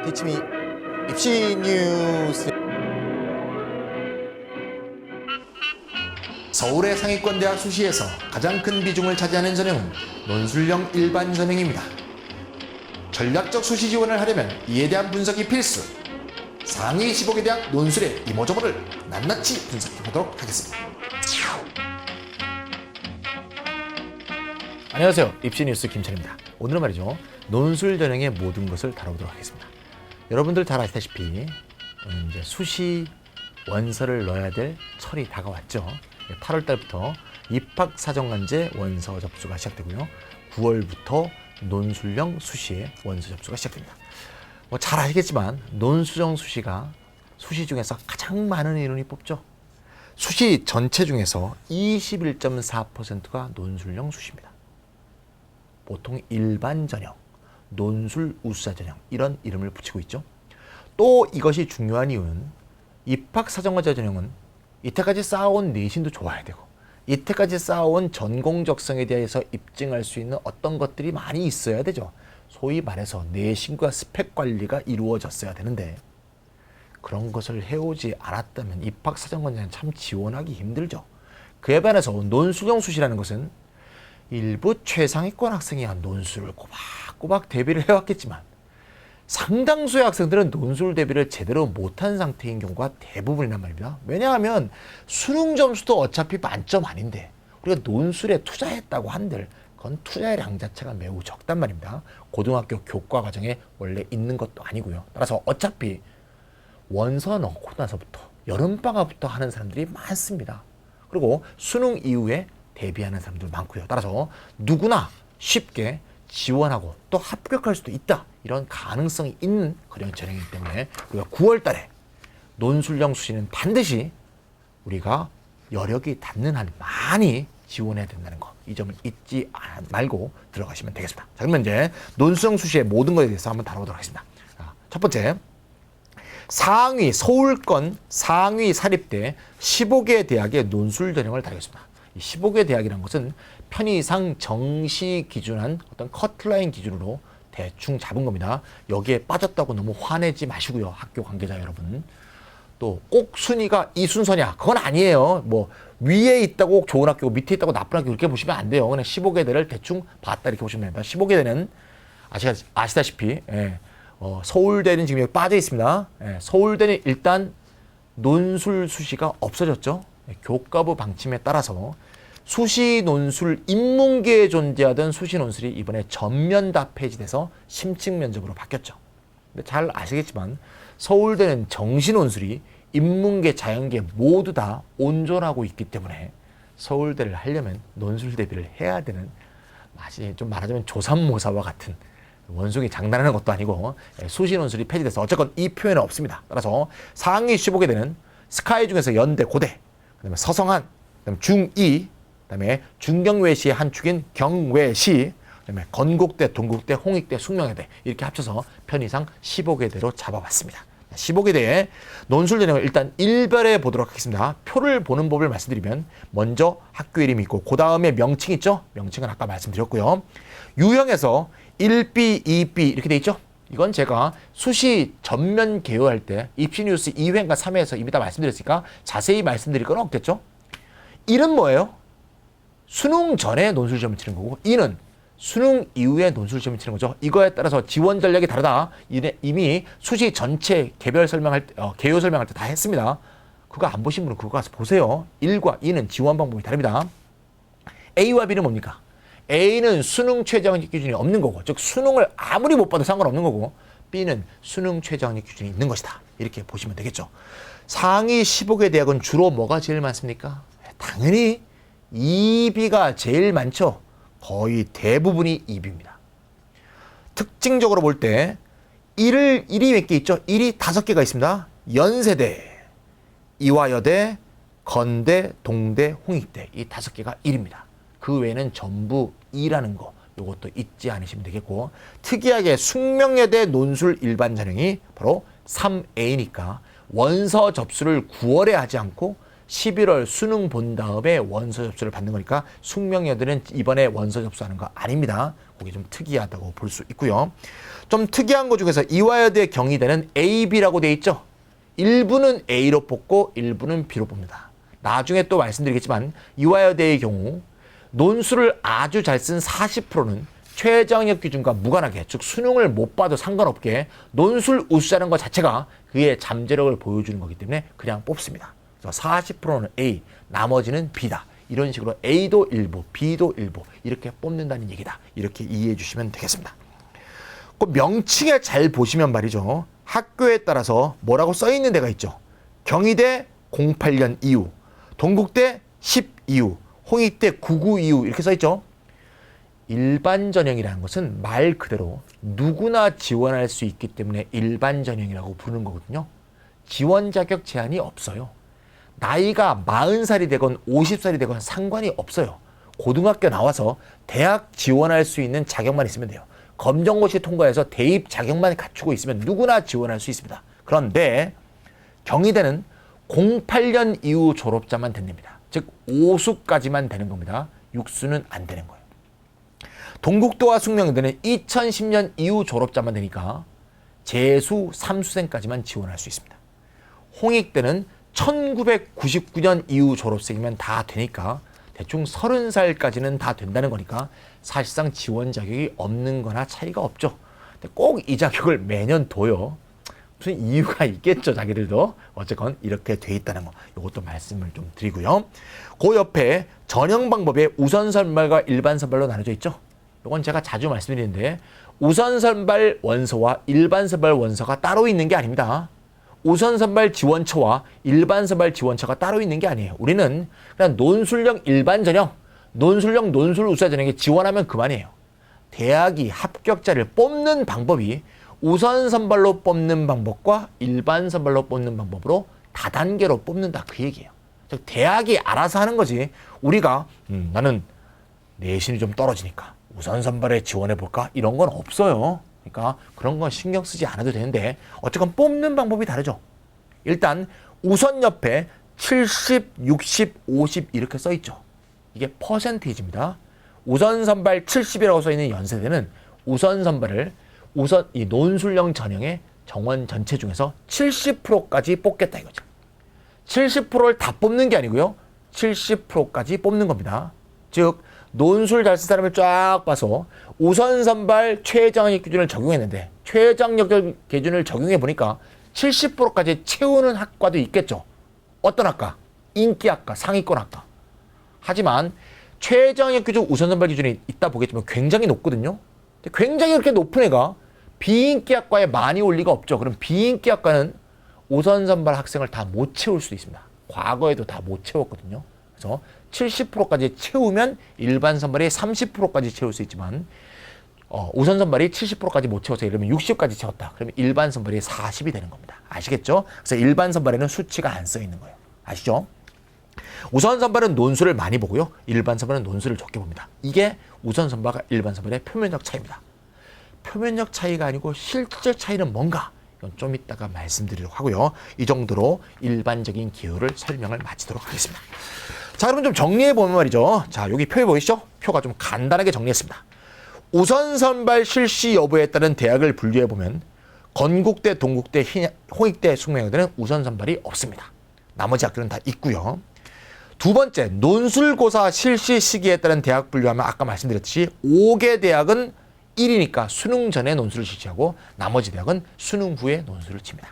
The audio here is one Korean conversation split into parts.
티치미 입시 뉴스. 서울의 상위권 대학 수시에서 가장 큰 비중을 차지하는 전형은 논술형 일반 전형입니다. 전략적 수시 지원을 하려면 이에 대한 분석이 필수. 상위 15개 대학 논술의 이모저모를 낱낱이 분석해보도록 하겠습니다. 안녕하세요. 입시뉴스 김철입니다. 오늘은 말이죠, 논술 전형의 모든 것을 다뤄보도록 하겠습니다. 여러분들 잘 아시다시피 이제 수시 원서를 넣어야 될 철이 다가왔죠. 8월 달부터 입학사정관제 원서 접수가 시작되고요. 9월부터 논술형 수시의 원서 접수가 시작됩니다. 잘 아시겠지만 논술형 수시가 수시 중에서 가장 많은 인원이 뽑죠. 수시 전체 중에서 21.4%가 논술형 수시입니다. 보통 일반 전형, 논술 우수자 전형 이런 이름을 붙이고 있죠. 또 이것이 중요한 이유는 입학사정관제 전형은 이때까지 쌓아온 내신도 좋아야 되고 이때까지 쌓아온 전공적성에 대해서 입증할 수 있는 어떤 것들이 많이 있어야 되죠. 소위 말해서 내신과 스펙 관리가 이루어졌어야 되는데 그런 것을 해오지 않았다면 입학사정관제는 참 지원하기 힘들죠. 그에 반해서 논술형 수시라는 것은 일부 최상위권 학생이 한 논술을 꼬박꼬박 대비를 해왔겠지만 상당수의 학생들은 논술 대비를 제대로 못한 상태인 경우가 대부분이란 말입니다. 왜냐하면 수능 점수도 어차피 만점 아닌데 우리가 논술에 투자했다고 한들 그건 투자량 자체가 매우 적단 말입니다. 고등학교 교과 과정에 원래 있는 것도 아니고요. 따라서 어차피 원서 넣고 나서부터 여름방학부터 하는 사람들이 많습니다. 그리고 수능 이후에 대비하는 사람들 많고요. 따라서 누구나 쉽게 지원하고 또 합격할 수도 있다. 이런 가능성이 있는 그런 전형이기 때문에 우리가 9월 달에 논술형 수시는 반드시 우리가 여력이 닿는 한 많이 지원해야 된다는 거. 이 점을 잊지 말고 들어가시면 되겠습니다. 자, 그러면 이제 논술형 수시의 모든 것에 대해서 한번 다뤄보도록 하겠습니다. 자, 첫 번째, 상위 서울권 상위 사립대 15개 대학의 논술 전형을 다루겠습니다. 이 15개 대학이라는 것은 편의상 정시 기준한 어떤 커트라인 기준으로 대충 잡은 겁니다. 여기에 빠졌다고 너무 화내지 마시고요. 학교 관계자 여러분. 또 꼭 순위가 이 순서냐? 그건 아니에요. 뭐 위에 있다고 좋은 학교고 밑에 있다고 나쁜 학교 그렇게 보시면 안 돼요. 그냥 15개 대를 대충 봤다 이렇게 보시면 됩니다. 15개 대는 아시다시피 서울대는 지금 여기 빠져 있습니다. 서울대는 일단 논술 수시가 없어졌죠. 교과부 방침에 따라서 수시 논술 인문계에 존재하던 수시 논술이 이번에 전면 다 폐지돼서 심층 면접으로 바뀌었죠. 근데 잘 아시겠지만 서울대는 정시 논술이 인문계, 자연계 모두 다 온전하고 있기 때문에 서울대를 하려면 논술 대비를 해야 되는 마치 좀 말하자면 조삼모사와 같은 원숭이 장난하는 것도 아니고 수시 논술이 폐지돼서 어쨌건 이 표현은 없습니다. 따라서 상위 15개 대는 스카이 중에서 연대, 고대, 그다음에 서성한, 그다음에 중2, 그다음에 중경외시의 한 축인 경외시, 그다음에 건국대, 동국대, 홍익대, 숙명여대 이렇게 합쳐서 편의상 15개 대로 잡아봤습니다. 15개 대의 논술 전형을 일단 일별해 보도록 하겠습니다. 표를 보는 법을 말씀드리면 먼저 학교 이름이 있고 그 다음에 명칭 있죠? 명칭은 아까 말씀드렸고요. 유형에서 1B, 2B 이렇게 돼 있죠? 이건 제가 수시 전면 개요할 때 입시뉴스 2회인가 3회에서 이미 다 말씀드렸으니까 자세히 말씀드릴 건 없겠죠? 1은 뭐예요? 수능 전에 논술 시험을 치는 거고 2는 수능 이후에 논술 시험을 치는 거죠. 이거에 따라서 지원 전략이 다르다. 이미 수시 전체 개별 설명할 때, 개요 설명할 때 다 했습니다. 그거 안 보신 분은 그거 가서 보세요. 1과 2는 지원 방법이 다릅니다. A와 B는 뭡니까? A는 수능 최저학력 기준이 없는 거고, 즉 수능을 아무리 못 봐도 상관없는 거고, B는 수능 최저학력 기준이 있는 것이다. 이렇게 보시면 되겠죠. 상위 15개 대학은 주로 뭐가 제일 많습니까? 당연히 2B가 제일 많죠. 거의 대부분이 2B입니다. 특징적으로 볼 때 1이 몇 개 있죠? 1이 5개가 있습니다. 연세대, 이화여대, 건대, 동대, 홍익대 이 5개가 1입니다. 그 외에는 전부 2라는 거 이것도 잊지 않으시면 되겠고 특이하게 숙명여대 논술 일반 전형이 바로 3A니까 원서 접수를 9월에 하지 않고 11월 수능 본 다음에 원서 접수를 받는 거니까 숙명여대는 이번에 원서 접수하는 거 아닙니다. 그게 좀 특이하다고 볼 수 있고요. 좀 특이한 것 중에서 이화여대 경희대는 A, B라고 돼 있죠. 일부는 A로 뽑고 일부는 B로 뽑니다. 나중에 또 말씀드리겠지만 이화여대의 경우 논술을 아주 잘 쓴 40%는 최저학력 기준과 무관하게, 즉 수능을 못 봐도 상관없게 논술 우수자는 것 자체가 그의 잠재력을 보여주는 거기 때문에 그냥 뽑습니다. 그래서 40%는 A, 나머지는 B다. 이런 식으로 A도 일부, B도 일부 이렇게 뽑는다는 얘기다. 이렇게 이해해 주시면 되겠습니다. 그 명칭에 잘 보시면 말이죠. 학교에 따라서 뭐라고 써 있는 데가 있죠. 경희대 08년 이후, 동국대 10 이후, 홍익대 99 이후 이렇게 써 있죠. 일반 전형이라는 것은 말 그대로 누구나 지원할 수 있기 때문에 일반 전형이라고 부르는 거거든요. 지원 자격 제한이 없어요. 나이가 40살이 되건 50살이 되건 상관이 없어요. 고등학교 나와서 대학 지원할 수 있는 자격만 있으면 돼요. 검정고시 통과해서 대입 자격만 갖추고 있으면 누구나 지원할 수 있습니다. 그런데 경희대는 08년 이후 졸업자만 된답니다. 즉 5수까지만 되는 겁니다. 6수는 안 되는 거예요. 동국대와 숙명여대는 2010년 이후 졸업자만 되니까 재수 3수생까지만 지원할 수 있습니다. 홍익대는 1999년 이후 졸업생이면 다 되니까 대충 30살까지는 다 된다는 거니까 사실상 지원 자격이 없는 거나 차이가 없죠. 근데 꼭 이 자격을 매년 둬요. 무슨 이유가 있겠죠, 자기들도. 어쨌건 이렇게 돼 있다는 거. 이것도 말씀을 좀 드리고요. 그 옆에 전형 방법에 우선 선발과 일반 선발로 나눠져 있죠. 이건 제가 자주 말씀드리는데 우선 선발 원서와 일반 선발 원서가 따로 있는 게 아닙니다. 우선 선발 지원처와 일반 선발 지원처가 따로 있는 게 아니에요. 우리는 그냥 논술형 일반 전형, 논술형 논술 우수자 전형에 지원하면 그만이에요. 대학이 합격자를 뽑는 방법이 우선 선발로 뽑는 방법과 일반 선발로 뽑는 방법으로 다단계로 뽑는다 그 얘기예요. 즉 대학이 알아서 하는 거지. 우리가 나는 내신이 좀 떨어지니까 우선 선발에 지원해 볼까? 이런 건 없어요. 그러니까 그런 건 신경 쓰지 않아도 되는데 어쨌건 뽑는 방법이 다르죠. 일단 우선 옆에 70, 60, 50 이렇게 써 있죠. 이게 퍼센테이지입니다. 우선 선발 70이라고 써 있는 연세대는 우선 선발을 이 논술형 전형의 정원 전체 중에서 70%까지 뽑겠다 이거죠. 70%를 다 뽑는 게 아니고요. 70%까지 뽑는 겁니다. 즉 논술 잘 쓴 사람을 쫙 봐서 우선 선발 최저학력 기준을 적용했는데 최저학력 기준을 적용해 보니까 70%까지 채우는 학과도 있겠죠. 어떤 학과? 인기학과, 상위권 학과. 하지만 최저학력 기준 우선 선발 기준이 있다 보겠지만 굉장히 높거든요. 굉장히 그렇게 높은 애가 비인기학과에 많이 올 리가 없죠. 그럼 비인기학과는 우선 선발 학생을 다 못 채울 수 있습니다. 과거에도 다 못 채웠거든요. 그래서 70%까지 채우면 일반 선발이 30%까지 채울 수 있지만 우선 선발이 70%까지 못 채워서 예를 들면 60까지 채웠다. 그러면 일반 선발이 40이 되는 겁니다. 아시겠죠? 그래서 일반 선발에는 수치가 안 써 있는 거예요. 아시죠? 우선 선발은 논술을 많이 보고요. 일반 선발은 논술을 적게 봅니다. 이게 우선 선발과 일반 선발의 표면적 차이입니다. 표면적 차이가 아니고 실질 차이는 뭔가? 이건 좀 이따가 말씀드리도록 하고요. 이 정도로 일반적인 기호를 설명을 마치도록 하겠습니다. 자, 그러면 좀 정리해보면 말이죠. 자, 여기 표에 보이시죠? 표가 좀 간단하게 정리했습니다. 우선 선발 실시 여부에 따른 대학을 분류해보면 건국대, 동국대, 홍익대, 숙명여대는 우선 선발이 없습니다. 나머지 학교는 다 있고요. 두 번째, 논술고사 실시 시기에 따른 대학 분류하면 아까 말씀드렸듯이 5개 대학은 1이니까 수능 전에 논술을 실시하고 나머지 대학은 수능 후에 논술을 칩니다.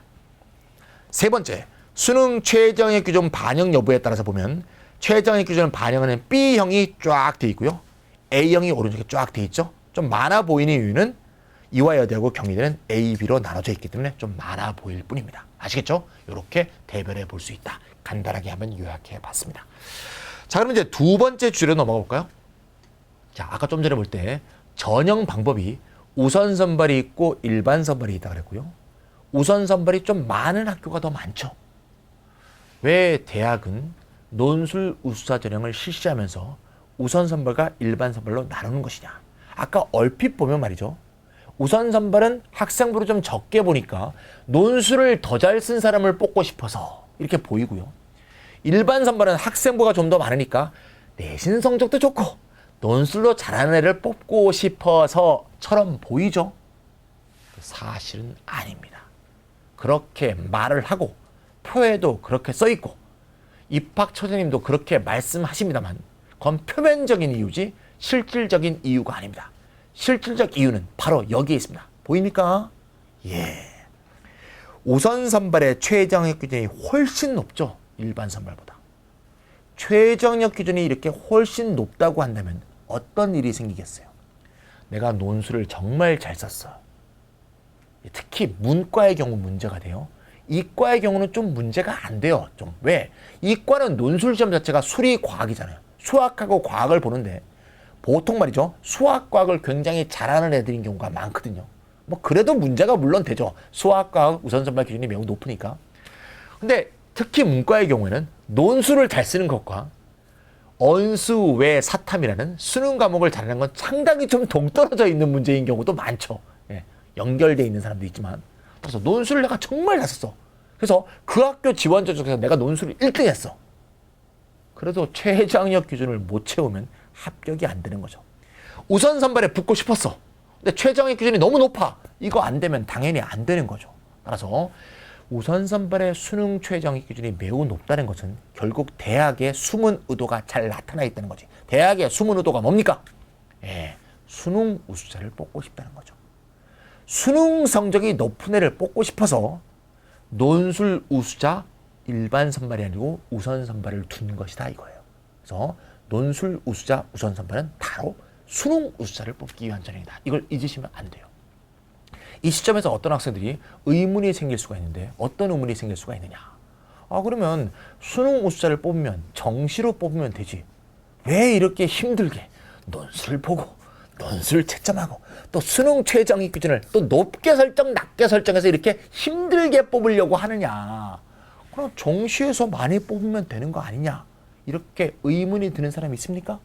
세 번째, 수능 최저학력 기준 반영 여부에 따라서 보면 최저학력 기준을 반영하는 B형이 쫙 돼 있고요. A형이 오른쪽에 쫙 돼 있죠. 좀 많아 보이는 이유는 이화여대하고 경희대는 A, B로 나눠져 있기 때문에 좀 많아 보일 뿐입니다. 아시겠죠? 이렇게 대별해 볼 수 있다. 간단하게 한번 요약해 봤습니다. 자, 그럼 이제 두 번째 주제로 넘어가 볼까요? 자, 아까 좀 전에 볼 때 전형 방법이 우선 선발이 있고 일반 선발이 있다 그랬고요. 우선 선발이 좀 많은 학교가 더 많죠. 왜 대학은 논술 우수자 전형을 실시하면서 우선 선발과 일반 선발로 나누는 것이냐? 아까 얼핏 보면 말이죠. 우선 선발은 학생부를 좀 적게 보니까 논술을 더 잘 쓴 사람을 뽑고 싶어서 이렇게 보이고요. 일반 선발은 학생부가 좀 더 많으니까 내신 성적도 좋고 논술로 잘하는 애를 뽑고 싶어서처럼 보이죠? 사실은 아닙니다. 그렇게 말을 하고 표에도 그렇게 써있고 입학처장님도 그렇게 말씀하십니다만 그건 표면적인 이유지 실질적인 이유가 아닙니다. 실질적 이유는 바로 여기에 있습니다. 보입니까? 예. 우선 선발의 최저학력 기준이 훨씬 높죠. 일반 선발보다. 최저학력 기준이 이렇게 훨씬 높다고 한다면 어떤 일이 생기겠어요? 내가 논술을 정말 잘 썼어. 특히 문과의 경우 문제가 돼요. 이과의 경우는 좀 문제가 안 돼요. 좀 왜? 이과는 논술 시험 자체가 수리 과학이잖아요. 수학하고 과학을 보는데 보통 말이죠. 수학 과학을 굉장히 잘하는 애들인 경우가 많거든요. 뭐 그래도 문제가 물론 되죠. 수학 과학 우선 선발 기준이 매우 높으니까. 근데 특히 문과의 경우에는 논술을 잘 쓰는 것과 언수 외 사탐이라는 수능 과목을 잘하는 건 상당히 좀 동떨어져 있는 문제인 경우도 많죠. 예, 연결되어 있는 사람도 있지만. 그래서 논술을 내가 정말 잘 썼어. 그래서 그 학교 지원 전형에서 내가 논술을 1등 했어. 그래도 최저학력 기준을 못 채우면 합격이 안 되는 거죠. 우선 선발에 붙고 싶었어. 근데 최저학력 기준이 너무 높아. 이거 안 되면 당연히 안 되는 거죠. 따라서 우선 선발의 수능 최저학력 기준이 매우 높다는 것은 결국 대학의 숨은 의도가 잘 나타나 있다는 거지. 대학의 숨은 의도가 뭡니까? 예, 수능 우수자를 뽑고 싶다는 거죠. 수능 성적이 높은 애를 뽑고 싶어서 논술 우수자 일반 선발이 아니고 우선 선발을 둔 것이다 이거예요. 그래서 논술 우수자 우선 선발은 바로 수능 우수자를 뽑기 위한 전형이다. 이걸 잊으시면 안 돼요. 이 시점에서 어떤 학생들이 의문이 생길 수가 있는데 어떤 의문이 생길 수가 있느냐. 그러면 수능 우수자를 뽑으면 정시로 뽑으면 되지. 왜 이렇게 힘들게 논술을 보고 논술 채점하고 또 수능 최저학력 기준을 또 높게 설정 낮게 설정해서 이렇게 힘들게 뽑으려고 하느냐. 그럼 정시에서 많이 뽑으면 되는 거 아니냐. 이렇게 의문이 드는 사람이 있습니까?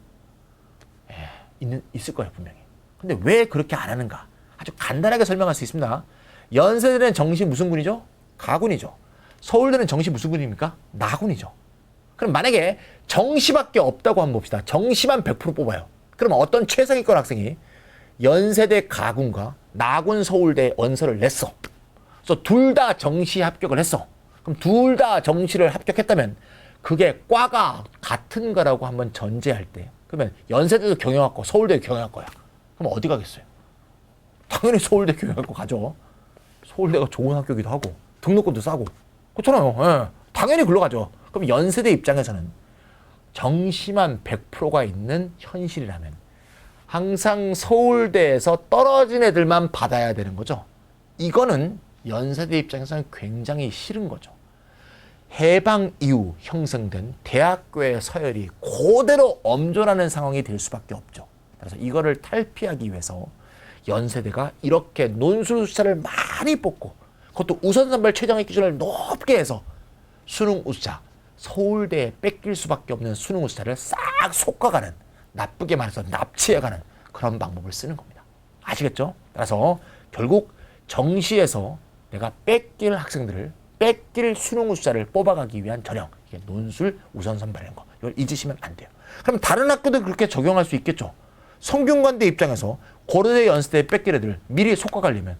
있을 거예요 분명히. 근데 왜 그렇게 안 하는가. 아주 간단하게 설명할 수 있습니다. 연세대는 정시 무슨 군이죠? 가군이죠. 서울대는 정시 무슨 군입니까? 나군이죠. 그럼 만약에 정시밖에 없다고 한번 봅시다. 정시만 100% 뽑아요. 그러면 어떤 최상위권 학생이 연세대 가군과 나군 서울대 원서를 냈어. 그래서 둘 다 정시 합격을 했어. 그럼 둘 다 정시를 합격했다면 그게 과가 같은 거라고 한번 전제할 때 그러면 연세대도 경영학과 서울대도 경영학과야. 그럼 어디 가겠어요? 당연히 서울대 경영학과 가죠. 서울대가 좋은 학교기도 하고 등록금도 싸고 그렇잖아요. 예. 당연히 글로 가죠. 그럼 연세대 입장에서는 정시만 100%가 있는 현실이라면 항상 서울대에서 떨어진 애들만 받아야 되는 거죠. 이거는 연세대 입장에서는 굉장히 싫은 거죠. 해방 이후 형성된 대학교의 서열이 그대로 엄존하는 상황이 될 수밖에 없죠. 그래서 이거를 탈피하기 위해서 연세대가 이렇게 논술 우수자를 많이 뽑고 그것도 우선 선발 최저학력 기준을 높게 해서 수능 우수자, 서울대에 뺏길 수밖에 없는 수능 우수자를 싹 솎아가는, 나쁘게 말해서 납치해가는 그런 방법을 쓰는 겁니다. 아시겠죠? 따라서 결국 정시에서 내가 뺏길 학생들을 뺏길 수능 우수자를 뽑아가기 위한 전형, 이게 논술 우선 선발인 거, 이걸 잊으시면 안 돼요. 그럼 다른 학교도 그렇게 적용할 수 있겠죠. 성균관대 입장에서 고려대 연세대에 뺏길 애들 미리 솎아가려면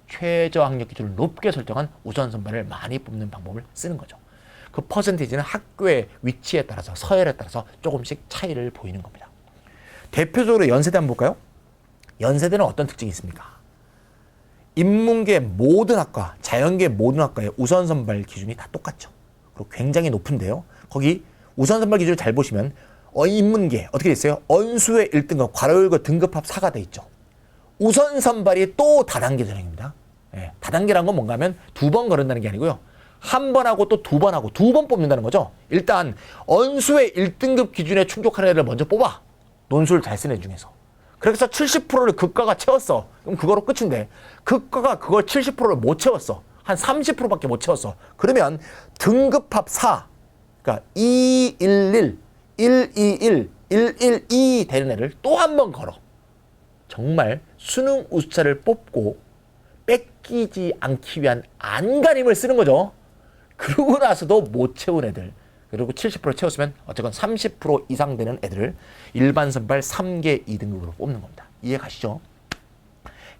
최저학력 기준을 높게 설정한 우선 선발을 많이 뽑는 방법을 쓰는 거죠. 그 퍼센티지는 학교의 위치에 따라서 서열에 따라서 조금씩 차이를 보이는 겁니다. 대표적으로 연세대 한번 볼까요? 연세대는 어떤 특징이 있습니까? 인문계 모든 학과, 자연계 모든 학과의 우선 선발 기준이 다 똑같죠. 그리고 굉장히 높은데요. 거기 우선 선발 기준을 잘 보시면 인문계 어떻게 돼 있어요? 언수의 1등급, 괄호열고 등급합 4가 돼 있죠. 우선 선발이 또 다단계 전형입니다. 다단계란 건 뭔가 하면 2번 거른다는 게 아니고요. 한 번 하고 또 2번 하고 2번 뽑는다는 거죠. 일단 언수의 1등급 기준에 충족하는 애를 먼저 뽑아. 논술 잘 쓰는 애 중에서. 그래서 70%를 극과가 채웠어. 그럼 그거로 끝인데 극과가 그걸 70%를 못 채웠어. 한 30%밖에 못 채웠어. 그러면 등급합 4, 그러니까 211, 121, 112 되는 애를 또 한 번 걸어. 정말 수능 우수자를 뽑고 뺏기지 않기 위한 안간힘을 쓰는 거죠. 그러고 나서도 못 채운 애들, 그리고 70% 채웠으면 어쨌건 30% 이상 되는 애들을 일반 선발 3개 2등급으로 뽑는 겁니다. 이해 가시죠?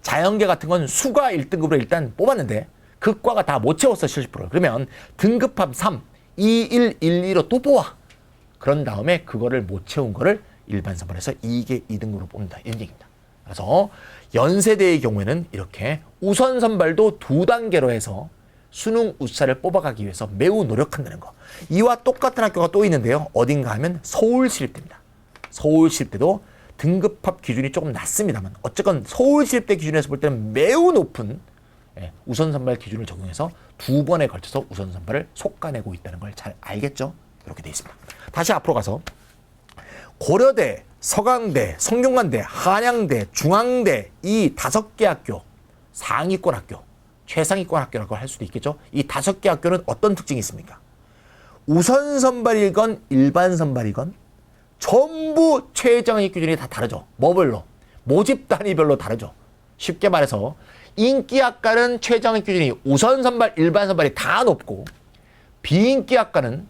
자연계 같은 건 수가 1등급으로 일단 뽑았는데 그 과가 다 못 채웠어 70%. 그러면 등급합 3, 2, 1, 1, 2로 또 뽑아. 그런 다음에 그거를 못 채운 거를 일반 선발에서 2개 2등급으로 뽑는다. 이런 얘기입니다. 그래서 연세대의 경우에는 이렇게 우선 선발도 2단계로 해서 수능 우수자를 뽑아가기 위해서 매우 노력한다는 거. 이와 똑같은 학교가 또 있는데요. 어딘가 하면 서울시립대입니다. 서울시립대도 등급합 기준이 조금 낮습니다만 어쨌건 서울시립대 기준에서 볼 때는 매우 높은 우선 선발 기준을 적용해서 2번에 걸쳐서 우선 선발을 솎아내고 있다는 걸 잘 알겠죠? 이렇게 돼 있습니다. 다시 앞으로 가서 고려대, 서강대, 성균관대, 한양대, 중앙대 이 5개 학교, 상위권 학교, 최상위권 학교라고 할 수도 있겠죠. 이 5개 학교는 어떤 특징이 있습니까? 우선 선발이건 일반 선발이건 전부 최저학력 기준이 다 다르죠. 뭐별로? 모집 단위별로 다르죠. 쉽게 말해서 인기학과는 최저학력 기준이 우선 선발, 일반 선발이 다 높고 비인기학과란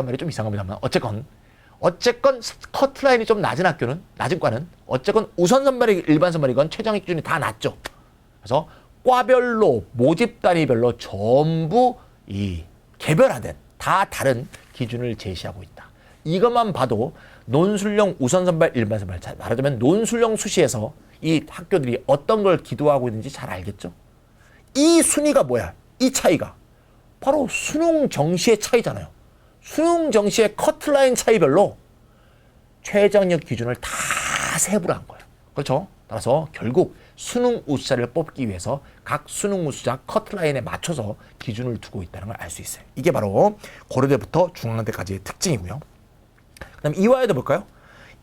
말이 좀 이상합니다만 어쨌건 커트라인이 좀 낮은 학교는 낮은 과는 어쨌건 우선 선발이 일반 선발이건 최저학력 기준이 다 낮죠. 그래서 과별로 모집 단위별로 전부 이 개별화된 다 다른 기준을 제시하고 있다. 이것만 봐도 논술형 우선 선발, 일반 선발, 말하자면 논술형 수시에서 이 학교들이 어떤 걸 기도하고 있는지 잘 알겠죠? 이 순위가 뭐야? 이 차이가 바로 수능 정시의 차이잖아요. 수능 정시의 커트라인 차이별로 최저학력 기준을 다 세부를 한 거예요. 그렇죠? 따라서 결국 수능 우수자를 뽑기 위해서 각 수능 우수자 커트라인에 맞춰서 기준을 두고 있다는 걸 알 수 있어요. 이게 바로 고려대부터 중앙대까지의 특징이고요. 그다음 이화여대 볼까요?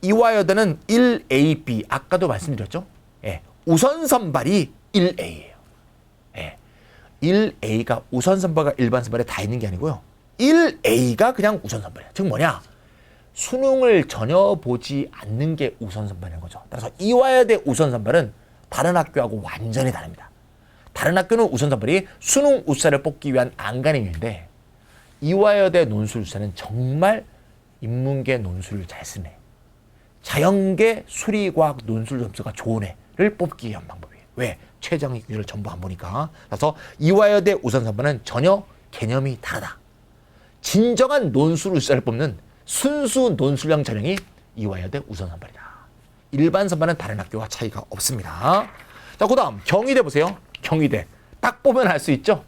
이화여대는 1A, B 아까도 말씀드렸죠? 예, 우선 선발이 1A예요. 예, 1A가 우선 선발과 일반 선발에 다 있는 게 아니고요. 1A가 그냥 우선 선발이야. 즉 뭐냐? 수능을 전혀 보지 않는 게 우선 선발인 거죠. 따라서 이화여대 우선 선발은 다른 학교하고 완전히 다릅니다. 다른 학교는 우선 선발이 수능 우수자를 뽑기 위한 안간힘인데 이화여대 논술 우수자는 정말 인문계 논술을 잘 쓰네. 자연계 수리과학 논술 점수가 좋은 애를 뽑기 위한 방법이에요. 왜? 최저학력 기준을 전부 안 보니까. 그래서 이화여대 우선 선발은 전혀 개념이 다르다. 진정한 논술 우수자를 뽑는 순수 논술형 전형이 이화여대 우선 선발이다. 일반 선발은 다른 학교와 차이가 없습니다. 자, 그 다음 경희대 보세요. 경희대 딱 보면 알 수 있죠.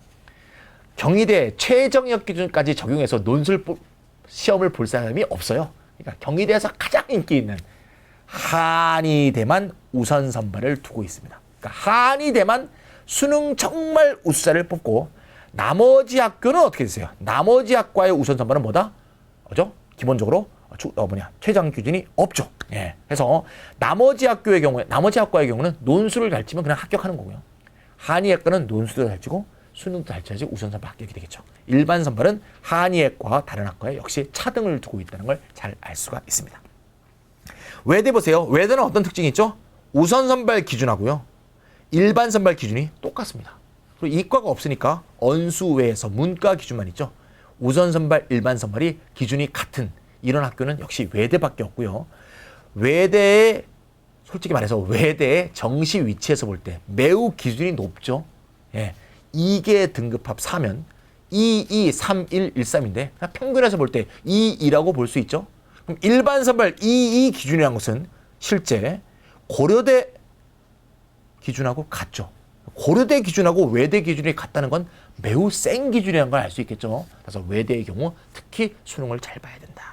경희대 최저학력 기준까지 적용해서 논술 시험을 볼 사람이 없어요. 그러니까 경희대에서 가장 인기 있는 한의대만 우선 선발을 두고 있습니다. 그러니까 한의대만 수능 정말 우수자를 뽑고 나머지 학교는 어떻게 되세요? 나머지 학과의 우선 선발은 뭐다? 그죠? 기본적으로 최저학력 기준이 없죠. 예. 그래서 나머지 학과의 경우는 논술을 잘 치면 그냥 합격하는 거고요. 한의학과는 논술도 잘 치고 수능도 잘 쳐야지 우선 선발 합격이 되겠죠. 일반 선발은 한의학과와 다른 학과에 역시 차등을 두고 있다는 걸 잘 알 수가 있습니다. 외대 보세요. 외대는 어떤 특징이 있죠? 우선 선발 기준하고요. 일반 선발 기준이 똑같습니다. 그리고 이과가 없으니까 언수외에서 문과 기준만 있죠. 우선 선발, 일반 선발이 기준이 같은 이런 학교는 역시 외대밖에 없고요. 외대의 솔직히 말해서 외대의 정시 위치에서 볼 때 매우 기준이 높죠. 예. 2개 등급합 4면 2, 2, 3, 1, 1, 3인데 평균에서 볼 때 2, 2라고 볼 수 있죠. 그럼 일반 선발 2, 2 기준이라는 것은 실제 고려대 기준하고 같죠. 고려대 기준하고 외대 기준이 같다는 건 매우 센 기준이라는 걸 알 수 있겠죠. 그래서 외대의 경우 특히 수능을 잘 봐야 된다.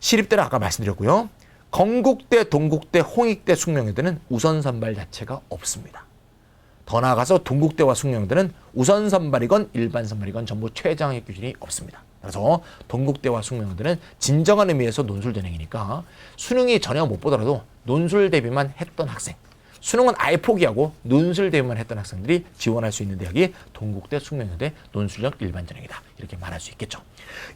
시립대는 아까 말씀드렸고요. 건국대, 동국대, 홍익대, 숙명여대는 우선 선발 자체가 없습니다. 더 나아가서 동국대와 숙명여대는 우선 선발이건 일반 선발이건 전부 최저학력 기준이 없습니다. 그래서 동국대와 숙명여대는 진정한 의미에서 논술 전형이니까 수능이 전혀 못 보더라도 논술 대비만 했던 학생, 수능은 아예 포기하고 논술 대비만 했던 학생들이 지원할 수 있는 대학이 동국대, 숙명여대 논술형 일반 전형이다. 이렇게 말할 수 있겠죠.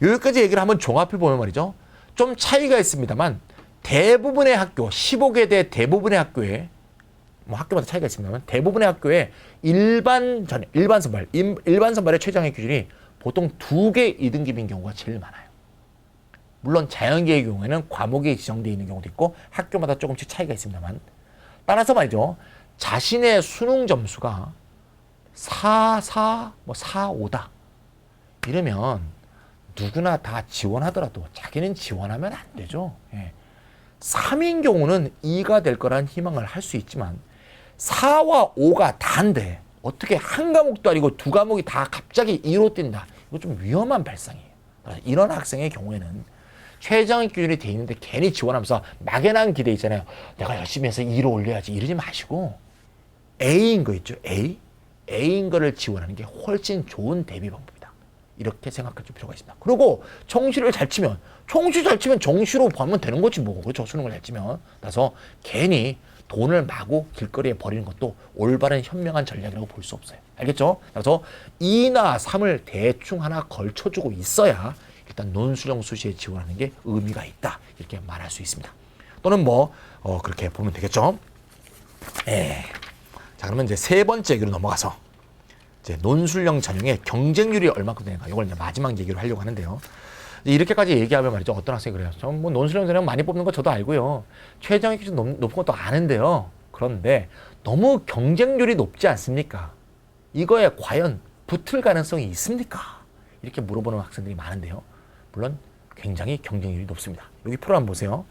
여기까지 얘기를 한번 종합해 보면 말이죠. 좀 차이가 있습니다만 대부분의 학교, 15개 대 대부분의 학교에 뭐 학교마다 차이가 있습니다만 대부분의 학교에 일반 선발의 최저학력 기준이 보통 2개 2등급인 경우가 제일 많아요. 물론 자연계의 경우에는 과목이 지정되어 있는 경우도 있고 학교마다 조금씩 차이가 있습니다만, 따라서 말이죠. 자신의 수능 점수가 4, 4, 4, 5다. 이러면 누구나 다 지원하더라도 자기는 지원하면 안 되죠. 3인 경우는 2가 될 거란 희망을 할 수 있지만 4와 5가 다인데 어떻게 한 과목도 아니고 2과목이 다 갑자기 2로 뛴다. 이거 좀 위험한 발상이에요. 이런 학생의 경우에는 최저학력 기준이 돼 있는데 괜히 지원하면서 막연한 기대 있잖아요. 내가 열심히 해서 2로 올려야지. 이러지 마시고 A인 거 있죠. A인 거를 지원하는 게 훨씬 좋은 대비 방법이다. 이렇게 생각할 필요가 있습니다. 그리고 정시를 잘 치면 정시로 보면 되는 거지 뭐. 그렇죠. 수능을 잘 치면. 그래서 괜히 돈을 마구 길거리에 버리는 것도 올바른 현명한 전략이라고 볼 수 없어요. 알겠죠? 그래서 2나 3을 대충 하나 걸쳐주고 있어야 일단 논술형 수시에 지원하는 게 의미가 있다. 이렇게 말할 수 있습니다. 또는 그렇게 보면 되겠죠? 자, 그러면 이제 세 번째 얘기로 넘어가서 이제 논술형 전형의 경쟁률이 얼마큼 되는가. 이걸 이제 마지막 얘기로 하려고 하는데요. 이렇게까지 얘기하면 말이죠. 어떤 학생이 그래요. 저 뭐 논술형 전형 많이 뽑는 거 저도 알고요. 최저학력 기준 높은 것도 아는데요. 그런데 너무 경쟁률이 높지 않습니까? 이거에 과연 붙을 가능성이 있습니까? 이렇게 물어보는 학생들이 많은데요. 물론 굉장히 경쟁률이 높습니다. 여기 표를 한번 보세요.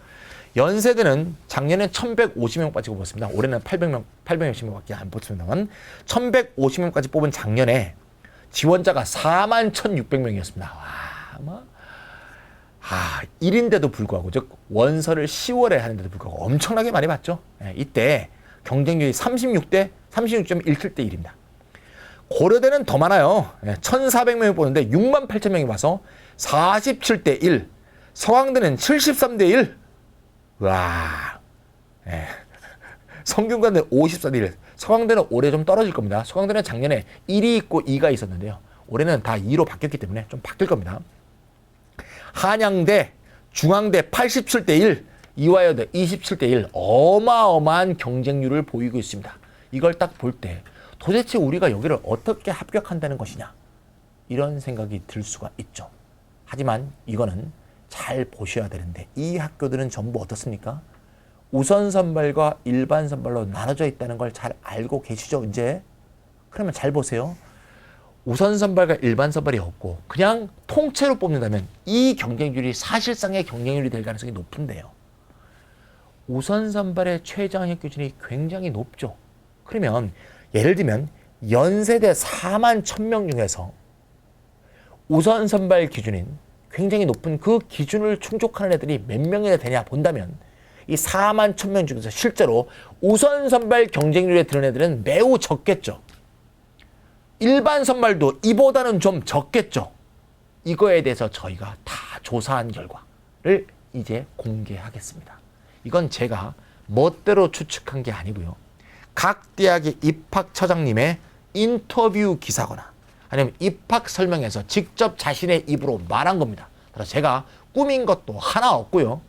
연세대는 작년에 1150명까지 뽑았습니다. 올해는 860명밖에 안 뽑습니다만 1150명까지 뽑은 작년에 지원자가 41,600명이었습니다. 1인데도 불구하고, 즉 원서를 10월에 하는데도 불구하고 엄청나게 많이 받죠. 이때 경쟁률이 36.17대 1입니다. 고려대는 더 많아요. 1,400명이 뽑는데 68,000명이 봐서 47대 1. 서강대는 73대 1. 와. 성균관대 54대 1. 서강대는 올해 좀 떨어질 겁니다. 서강대는 작년에 1이 있고 2가 있었는데요. 올해는 다 2로 바뀌었기 때문에 좀 바뀔 겁니다. 한양대, 중앙대 87대 1, 이화여대 27대 1. 어마어마한 경쟁률을 보이고 있습니다. 이걸 딱 볼 때 도대체 우리가 여기를 어떻게 합격한다는 것이냐, 이런 생각이 들 수가 있죠. 하지만 이거는 잘 보셔야 되는데, 이 학교들은 전부 어떻습니까? 우선 선발과 일반 선발로 나눠져 있다는 걸 잘 알고 계시죠, 이제? 그러면 잘 보세요. 우선 선발과 일반 선발이 없고 그냥 통째로 뽑는다면 이 경쟁률이 사실상의 경쟁률이 될 가능성이 높은데요. 우선 선발의 최저학력 기준이 굉장히 높죠. 그러면 예를 들면 연세대 41,000명 중에서 우선 선발 기준인 굉장히 높은 그 기준을 충족하는 애들이 몇 명이나 되냐 본다면, 이 41,000명 중에서 실제로 우선 선발 경쟁률에 드는 애들은 매우 적겠죠. 일반 선발도 이보다는 좀 적겠죠. 이거에 대해서 저희가 다 조사한 결과를 이제 공개하겠습니다. 이건 제가 멋대로 추측한 게 아니고요. 각 대학의 입학처장님의 인터뷰 기사거나 아니면 입학 설명에서 직접 자신의 입으로 말한 겁니다. 그래서 제가 꾸민 것도 하나 없고요.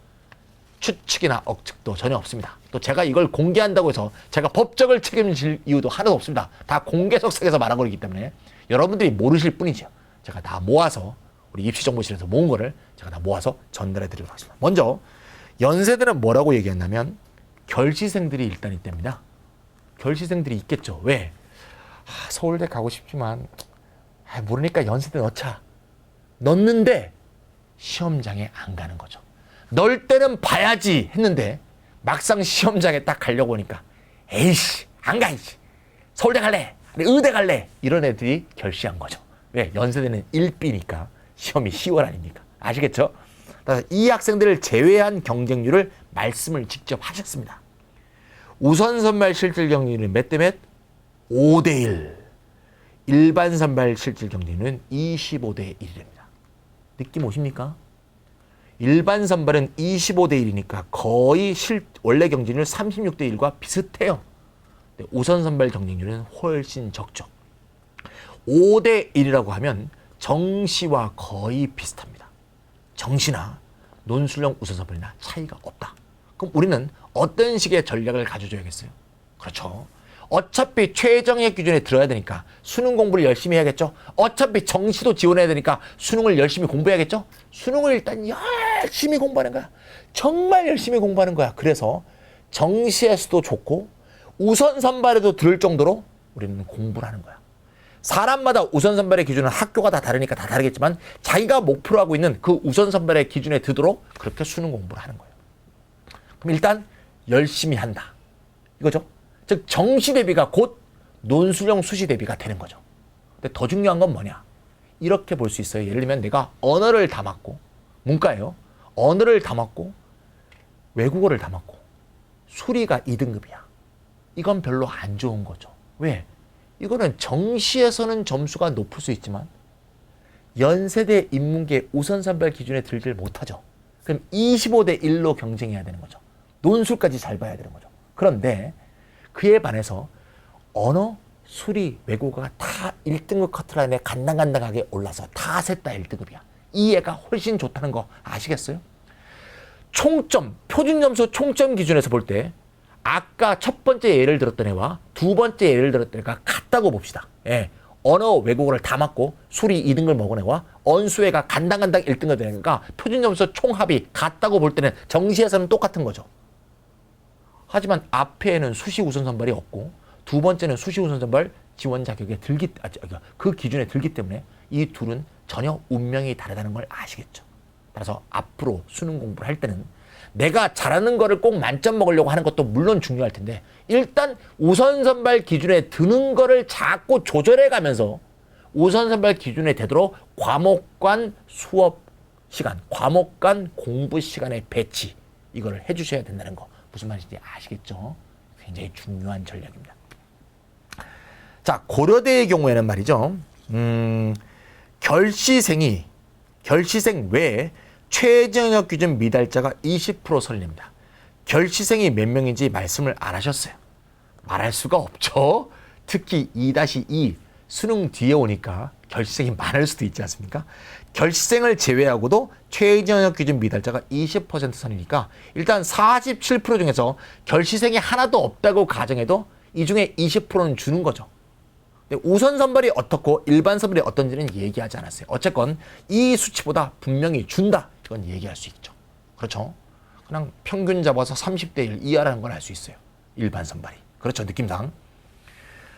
추측이나 억측도 전혀 없습니다. 또 제가 이걸 공개한다고 해서 제가 법적을 책임질 이유도 하나도 없습니다. 다 공개석상에서 말한 거기 때문에 여러분들이 모르실 뿐이죠. 제가 다 모아서 우리 입시정보실에서 모은 거를 제가 다 모아서 전달해 드리도록 하겠습니다. 먼저 연세대는 뭐라고 얘기했냐면 결시생들이 일단 있답니다. 결시생들이 있겠죠. 왜? 서울대 가고 싶지만 모르니까 연세대 넣자. 넣는데 시험장에 안 가는 거죠. 넣을 때는 봐야지 했는데 막상 시험장에 딱 가려고 하니까 에이씨 안 가야지. 서울대 갈래. 의대 갈래. 이런 애들이 결시한 거죠. 왜? 연세대는 1비니까 시험이 10월 아닙니까? 아시겠죠? 그래서 이 학생들을 제외한 경쟁률을 말씀을 직접 하셨습니다. 우선 선발 실질 경쟁률은 몇 대 몇? 5대 1. 일반 선발 실질 경쟁률은 25대 1입니다. 느낌 오십니까? 일반 선발은 25대 1이니까 거의 원래 경쟁률 36대 1과 비슷해요. 우선 선발 경쟁률은 훨씬 적죠. 5대 1이라고 하면 정시와 거의 비슷합니다. 정시나 논술형 우선 선발이나 차이가 없다. 그럼 우리는 어떤 식의 전략을 가져줘야겠어요? 그렇죠. 어차피 최저영역 기준에 들어야 되니까 수능 공부를 열심히 해야겠죠. 어차피 정시도 지원해야 되니까 수능을 열심히 공부해야겠죠. 수능을 일단 열심히 공부하는 거야. 정말 열심히 공부하는 거야. 그래서 정시에서도 좋고 우선 선발에도 들을 정도로 우리는 공부를 하는 거야. 사람마다 우선 선발의 기준은 학교가 다 다르니까 다 다르겠지만 자기가 목표로 하고 있는 그 우선 선발의 기준에 드도록 그렇게 수능 공부를 하는 거예요. 그럼 일단 열심히 한다. 이거죠. 즉 정시 대비가 곧 논술형 수시 대비가 되는 거죠. 근데 더 중요한 건 뭐냐? 이렇게 볼 수 있어요. 예를 들면 내가 언어를 다 맞고 문과예요. 언어를 다 맞고 외국어를 다 맞고 수리가 2등급이야. 이건 별로 안 좋은 거죠. 왜? 이거는 정시에서는 점수가 높을 수 있지만 연세대 인문계 우선 선발 기준에 들질 못하죠. 그럼 25대 1로 경쟁해야 되는 거죠. 논술까지 잘 봐야 되는 거죠. 그런데 그에 반해서 언어, 수리, 외국어가 다 1등급 커트라인에 간당간당하게 올라서 다 셋 다 1등급이야. 이 애가 훨씬 좋다는 거 아시겠어요? 총점, 표준점수 총점 기준에서 볼 때 아까 첫 번째 예를 들었던 애와 두 번째 예를 들었던 애가 같다고 봅시다. 예. 언어, 외국어를 다 맞고 수리 2등급을 먹은 애와 언수애가 간당간당 1등급 되는 애가 표준점수 총합이 같다고 볼 때는 정시에서는 똑같은 거죠. 하지만 앞에는 수시 우선 선발이 없고 두 번째는 수시 우선 선발 지원 자격에 그 기준에 들기 때문에 이 둘은 전혀 운명이 다르다는 걸 아시겠죠. 따라서 앞으로 수능 공부를 할 때는 내가 잘하는 거를 꼭 만점 먹으려고 하는 것도 물론 중요할 텐데 일단 우선 선발 기준에 드는 거를 자꾸 조절해 가면서 우선 선발 기준에 되도록 과목 간 수업 시간, 과목 간 공부 시간의 배치 이거를 해주셔야 된다는 거 무슨 말인지 아시겠죠? 굉장히 중요한 전략입니다. 자, 고려대의 경우에는 말이죠. 결시생 외에 최저영역 기준 미달자가 20% 설립니다. 결시생이 몇 명인지 말씀을 안 하셨어요. 말할 수가 없죠. 특히 2-2 수능 뒤에 오니까 결시생이 많을 수도 있지 않습니까? 결시생을 제외하고도 최저영역 기준 미달자가 20% 선이니까 일단 47% 중에서 결시생이 하나도 없다고 가정해도 이 중에 20%는 주는 거죠. 우선 선발이 어떻고 일반 선발이 어떤지는 얘기하지 않았어요. 어쨌건 이 수치보다 분명히 준다. 이건 얘기할 수 있죠. 그렇죠? 그냥 평균 잡아서 30대 1 이하라는 걸 알 수 있어요. 일반 선발이. 그렇죠. 느낌상.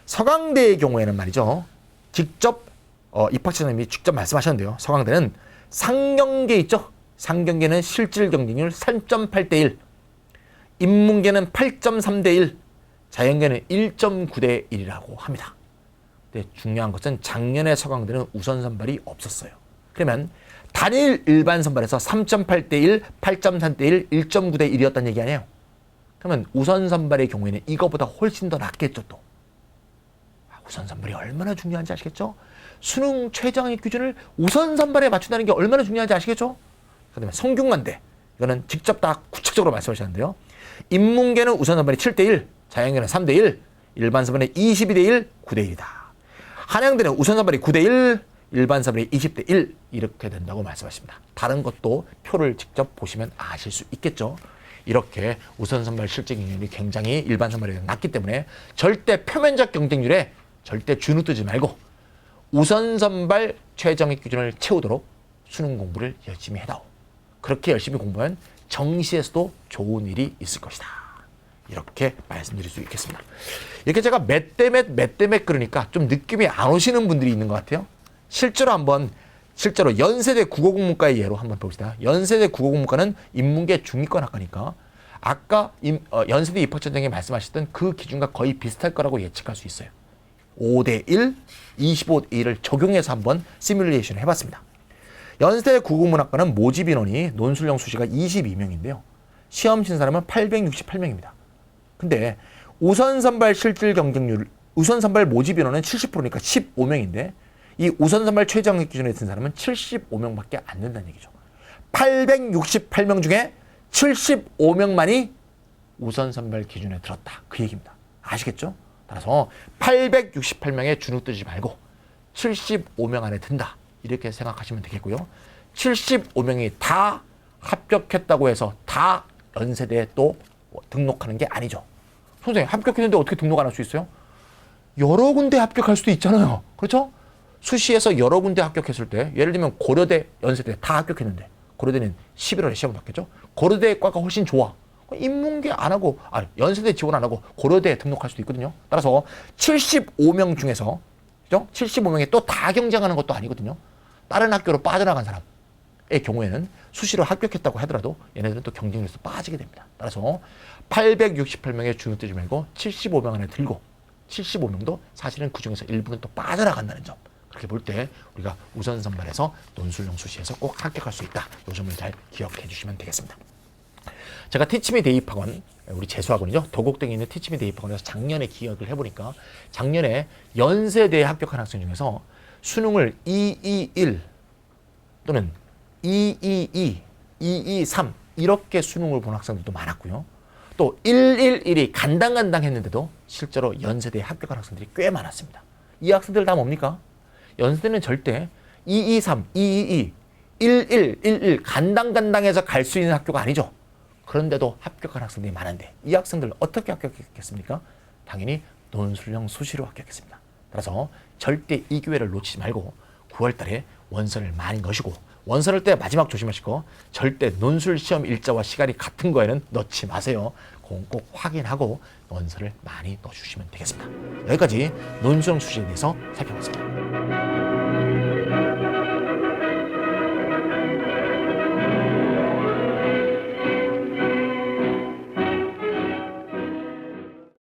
서강대의 경우에는 말이죠. 직접 입학처장님이 직접 말씀하셨는데요. 서강대는 상경계 있죠. 상경계는 실질 경쟁률 3.8대 1, 인문계는 8.3대 1, 자연계는 1.9대 1이라고 합니다. 근데 중요한 것은 작년에 서강대는 우선 선발이 없었어요. 그러면 단일 일반 선발에서 3.8대 1, 8.3대 1, 1.9대 1이었다는 얘기 아니에요? 그러면 우선 선발의 경우에는 이거보다 훨씬 더 낫겠죠, 또. 우선 선발이 얼마나 중요한지 아시겠죠? 수능 최저영역 기준을 우선 선발에 맞춘다는 게 얼마나 중요한지 아시겠죠? 그다음에 성균관대. 이거는 직접 다 구체적으로 말씀하셨는데요. 인문계는 우선 선발이 7대 1, 자연계는 3대 1, 일반 선발이 22대 1, 9대 1이다. 한양대는 우선 선발이 9대 1, 일반 선발이 20대 1 이렇게 된다고 말씀하십니다. 다른 것도 표를 직접 보시면 아실 수 있겠죠. 이렇게 우선 선발 실제 경쟁률이 굉장히 일반 선발에 낮기 때문에 절대 표면적 경쟁률에 절대 주눅 들지 말고 우선 선발 최저영역 기준을 채우도록 수능 공부를 열심히 해다오. 그렇게 열심히 공부하면 정시에서도 좋은 일이 있을 것이다. 이렇게 말씀드릴 수 있겠습니다. 이렇게 제가 몇 대 몇 그러니까 좀 느낌이 안 오시는 분들이 있는 것 같아요. 실제로 연세대 국어국문과의 예로 한번 봅시다. 연세대 국어국문과는 인문계 중위권 학과니까 아까 연세대 입학처장이 말씀하셨던 그 기준과 거의 비슷할 거라고 예측할 수 있어요. 5대 1, 25대 1을 적용해서 한번 시뮬레이션을 해봤습니다. 연세대 국어국문학과는 모집 인원이 논술형 수시가 22명인데요. 시험 신사람은 868명입니다. 근데 우선 선발 실질 경쟁률, 우선 선발 모집 인원은 70%니까 15명인데 이 우선 선발 최저영역 기준에 든 사람은 75명밖에 안 된다는 얘기죠. 868명 중에 75명만이 우선 선발 기준에 들었다. 그 얘기입니다. 아시겠죠? 따라서 868명에 주눅 들지 말고 75명 안에 든다. 이렇게 생각하시면 되겠고요. 75명이 다 합격했다고 해서 다 연세대에 또 등록하는 게 아니죠. 선생님, 합격했는데 어떻게 등록 안 할 수 있어요? 여러 군데 합격할 수도 있잖아요. 그렇죠? 수시에서 여러 군데 합격했을 때, 예를 들면 고려대, 연세대 다 합격했는데, 고려대는 11월에 시험을 받겠죠? 고려대 과가 훨씬 좋아. 인문계 안 하고, 연세대 지원 안 하고 고려대에 등록할 수도 있거든요. 따라서 75명 중에서, 그죠? 75명이 또 다 경쟁하는 것도 아니거든요. 다른 학교로 빠져나간 사람의 경우에는 수시로 합격했다고 하더라도 얘네들은 또 경쟁에서 빠지게 됩니다. 따라서 868명의 중요 뜨지 말고 75명 안에 들고 75명도 사실은 그 중에서 일부는 또 빠져나간다는 점. 그렇게 볼 때 우리가 우선 선발해서 논술형 수시에서 꼭 합격할 수 있다. 이 점을 잘 기억해 주시면 되겠습니다. 제가 티치미 대입학원, 우리 재수학원이죠. 도곡동에 있는 티치미 대입학원에서 작년에 기억을 해보니까 작년에 연세대에 합격한 학생 중에서 수능을 221 또는 222, 223 이렇게 수능을 본 학생들도 많았고요. 또 111이 간당간당 했는데도 실제로 연세대에 합격한 학생들이 꽤 많았습니다. 이 학생들 다 뭡니까? 연세대는 절대 223, 222, 1111 간당간당해서 갈 수 있는 학교가 아니죠. 그런데도 합격한 학생들이 많은데 이 학생들 어떻게 합격했겠습니까? 당연히 논술형 수시로 합격했습니다. 따라서 절대 이 기회를 놓치지 말고 9월 달에 원서를 많이 넣으시고 원서를 때 마지막 조심하시고 절대 논술 시험 일자와 시간이 같은 거에는 넣지 마세요. 그건 꼭 확인하고 원서를 많이 넣어주시면 되겠습니다. 여기까지 논술형 수시에 대해서 살펴봤습니다.